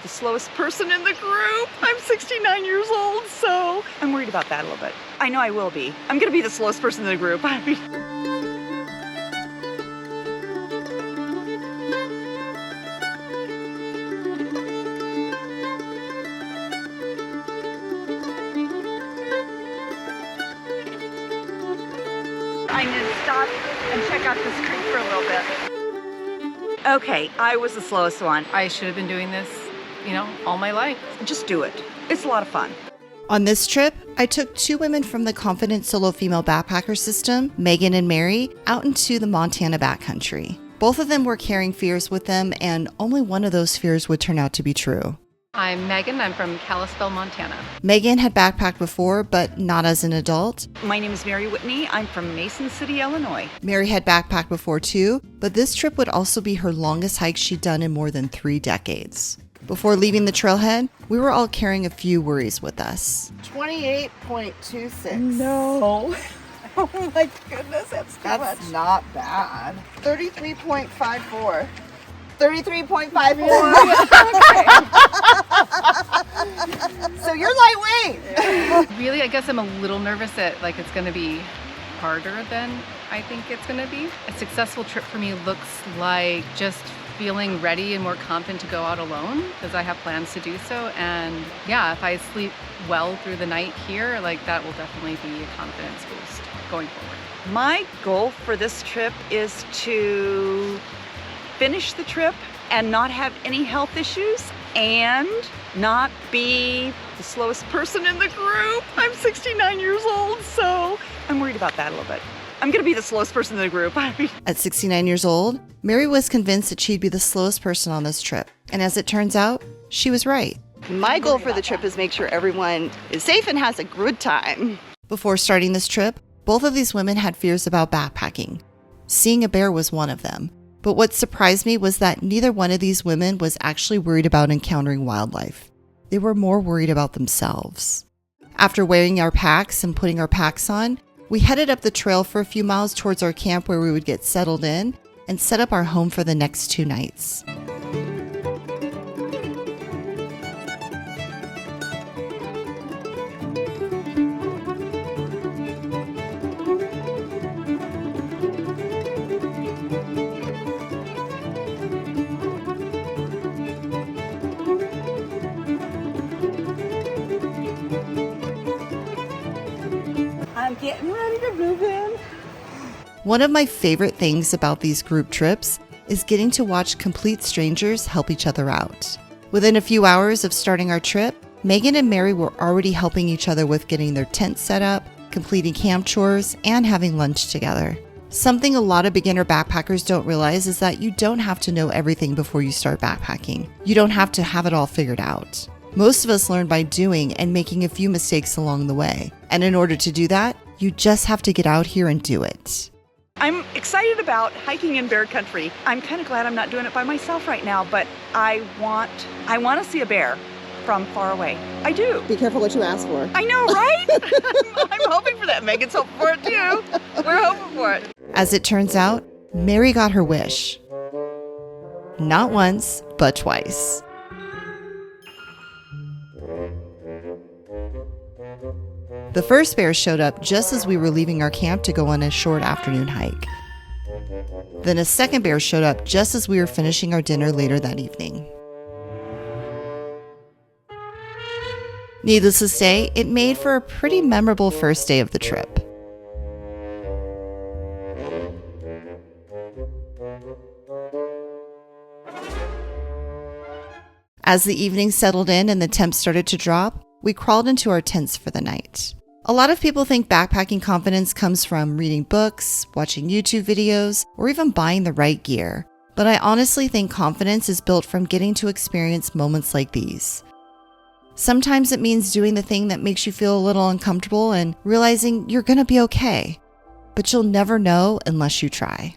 The slowest person in the group. I'm 69 years old, so I'm worried about that a little bit. I know I will be. I'm gonna be the slowest person in the group. I need to stop and check out this creek for a little bit. Okay, I was the slowest one. I should have been doing this, all my life. Just do it. It's a lot of fun. On this trip, I took 2 women from the Confident Solo Female Backpacker System, Megan and Mary, out into the Montana backcountry. Both of them were carrying fears with them, and only one of those fears would turn out to be true. I'm Megan. I'm from Kalispell, Montana. Megan had backpacked before, but not as an adult. My name is Mary Whitney. I'm from Mason City, Illinois. Mary had backpacked before too, but this trip would also be her longest hike she'd done in more than 3 decades. Before leaving the trailhead, we were all carrying a few worries with us. 28.26. No. Oh my goodness, that's too much. That's not bad. 33.54. 33.54. So you're lightweight. Really, I guess I'm a little nervous that it's going to be harder than I think it's going to be. A successful trip for me looks like just feeling ready and more confident to go out alone because I have plans to do so. And yeah, if I sleep well through the night here, that will definitely be a confidence boost going forward. My goal for this trip is to finish the trip and not have any health issues and not be the slowest person in the group. I'm 69 years old, so I'm worried about that a little bit. I'm gonna be the slowest person in the group. At 69 years old, Mary was convinced that she'd be the slowest person on this trip. And as it turns out, she was right. My goal for the trip is make sure everyone is safe and has a good time. Before starting this trip, both of these women had fears about backpacking. Seeing a bear was one of them. But what surprised me was that neither one of these women was actually worried about encountering wildlife. They were more worried about themselves. After wearing our packs and putting our packs on, we headed up the trail for a few miles towards our camp where we would get settled in and set up our home for the next 2 nights. I'm getting ready to move in. One of my favorite things about these group trips is getting to watch complete strangers help each other out. Within a few hours of starting our trip, Megan and Mary were already helping each other with getting their tent set up, completing camp chores, and having lunch together. Something a lot of beginner backpackers don't realize is that you don't have to know everything before you start backpacking. You don't have to have it all figured out. Most of us learn by doing and making a few mistakes along the way. And in order to do that, you just have to get out here and do it. I'm excited about hiking in bear country. I'm kind of glad I'm not doing it by myself right now, but I want to see a bear from far away. I do. Be careful what you ask for. I know, right? I'm hoping for that. Megan's hoping for it too. We're hoping for it. As it turns out, Mary got her wish. Not once, but twice. The first bear showed up just as we were leaving our camp to go on a short afternoon hike. Then a second bear showed up just as we were finishing our dinner later that evening. Needless to say, it made for a pretty memorable first day of the trip. As the evening settled in and the temps started to drop, we crawled into our tents for the night. A lot of people think backpacking confidence comes from reading books, watching YouTube videos, or even buying the right gear. But I honestly think confidence is built from getting to experience moments like these. Sometimes it means doing the thing that makes you feel a little uncomfortable and realizing you're gonna be okay. But you'll never know unless you try.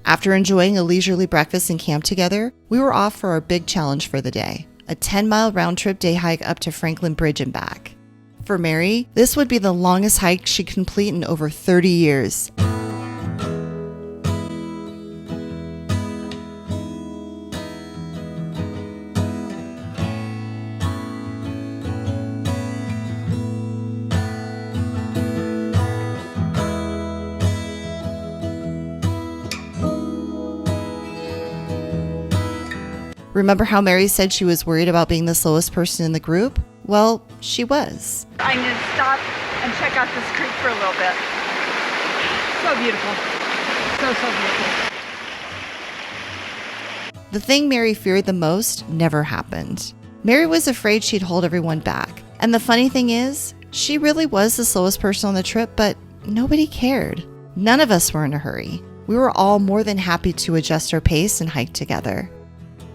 After enjoying a leisurely breakfast and camp together, we were off for our big challenge for the day, a 10-mile round-trip day hike up to Franklin Bridge and back. For Mary, this would be the longest hike she'd complete in over 30 years. Remember how Mary said she was worried about being the slowest person in the group? Well, she was. I need to stop and check out this creek for a little bit. So beautiful. So beautiful. The thing Mary feared the most never happened. Mary was afraid she'd hold everyone back. And the funny thing is, she really was the slowest person on the trip, but nobody cared. None of us were in a hurry. We were all more than happy to adjust our pace and hike together.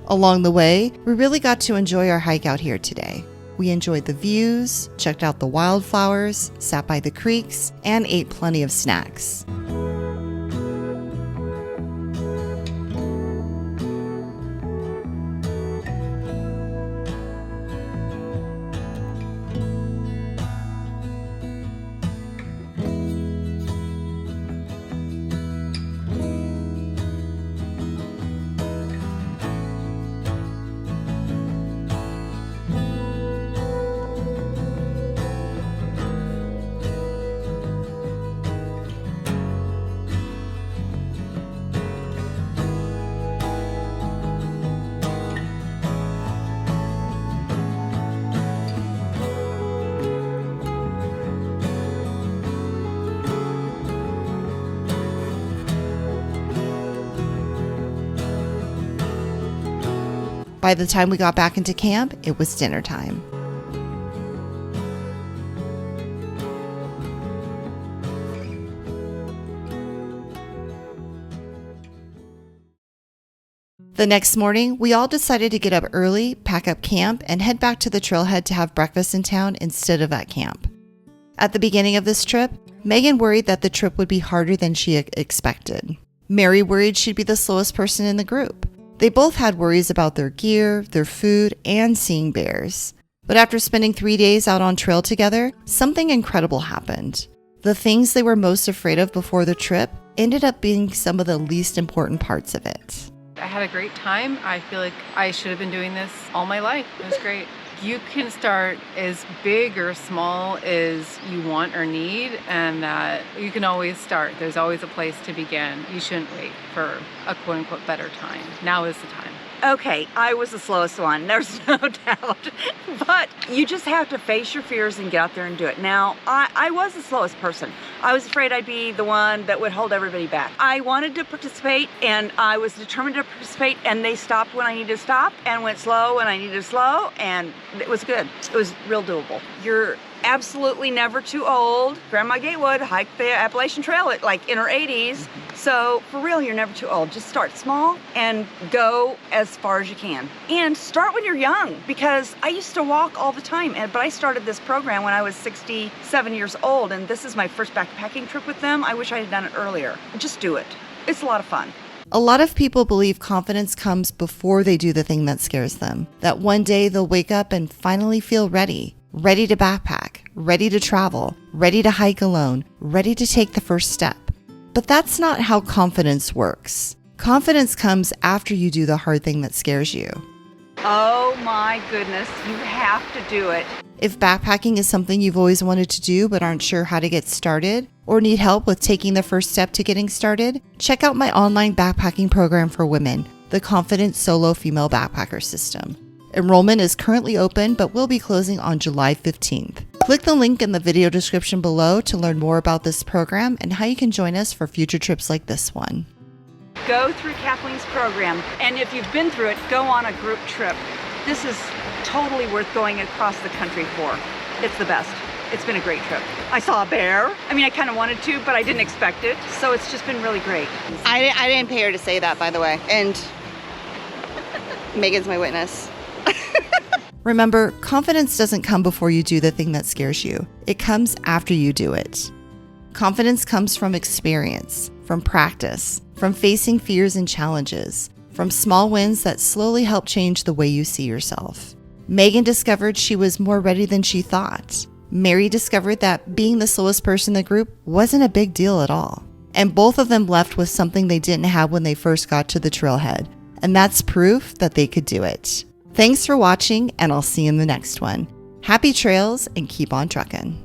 Along the way, we really got to enjoy our hike out here today. We enjoyed the views, checked out the wildflowers, sat by the creeks, and ate plenty of snacks. By the time we got back into camp, it was dinner time. The next morning, we all decided to get up early, pack up camp, and head back to the trailhead to have breakfast in town instead of at camp. At the beginning of this trip, Megan worried that the trip would be harder than she expected. Mary worried she'd be the slowest person in the group. They both had worries about their gear, their food, and seeing bears. But after spending 3 days out on trail together, something incredible happened. The things they were most afraid of before the trip ended up being some of the least important parts of it. I had a great time. I feel like I should have been doing this all my life. It was great. You can start as big or small as you want or need, and that you can always start. There's always a place to begin. You shouldn't wait for a quote-unquote better time. Now is the time. Okay, I was the slowest one, there's no doubt. But you just have to face your fears and get out there and do it. Now, I was the slowest person. I was afraid I'd be the one that would hold everybody back. I wanted to participate, and I was determined to participate, and they stopped when I needed to stop and went slow when I needed to slow, and it was good. It was real doable. You're absolutely never too old. Grandma Gatewood hiked the Appalachian Trail at like in her 80s. So for real, you're never too old. Just start small and go as far as you can. And start when you're young, because I used to walk all the time, but I started this program when I was 67 years old, and this is my first backpacking trip with them. I wish I had done it earlier. Just do it. It's a lot of fun. A lot of people believe confidence comes before they do the thing that scares them. That one day they'll wake up and finally feel ready. Ready to backpack, ready to travel, ready to hike alone, ready to take the first step. But that's not how confidence works. Confidence comes after you do the hard thing that scares you. Oh my goodness, you have to do it. If backpacking is something you've always wanted to do but aren't sure how to get started, or need help with taking the first step to getting started, check out my online backpacking program for women, the Confident Solo Female Backpacker System. Enrollment is currently open but will be closing on July 15th. Click the link in the video description below to learn more about this program and how you can join us for future trips like this one. Go through Kathleen's program, and if you've been through it, go on a group trip. This is totally worth going across the country for. It's the best. It's been a great trip. I saw a bear. I mean, I kind of wanted to, but I didn't expect it. So it's just been really great. I didn't pay her to say that, by the way. And Megan's my witness. Remember, confidence doesn't come before you do the thing that scares you. It comes after you do it. Confidence comes from experience, from practice, from facing fears and challenges, from small wins that slowly help change the way you see yourself. Megan discovered she was more ready than she thought. Mary discovered that being the slowest person in the group wasn't a big deal at all. And both of them left with something they didn't have when they first got to the trailhead. And that's proof that they could do it. Thanks for watching, and I'll see you in the next one. Happy trails and keep on trucking.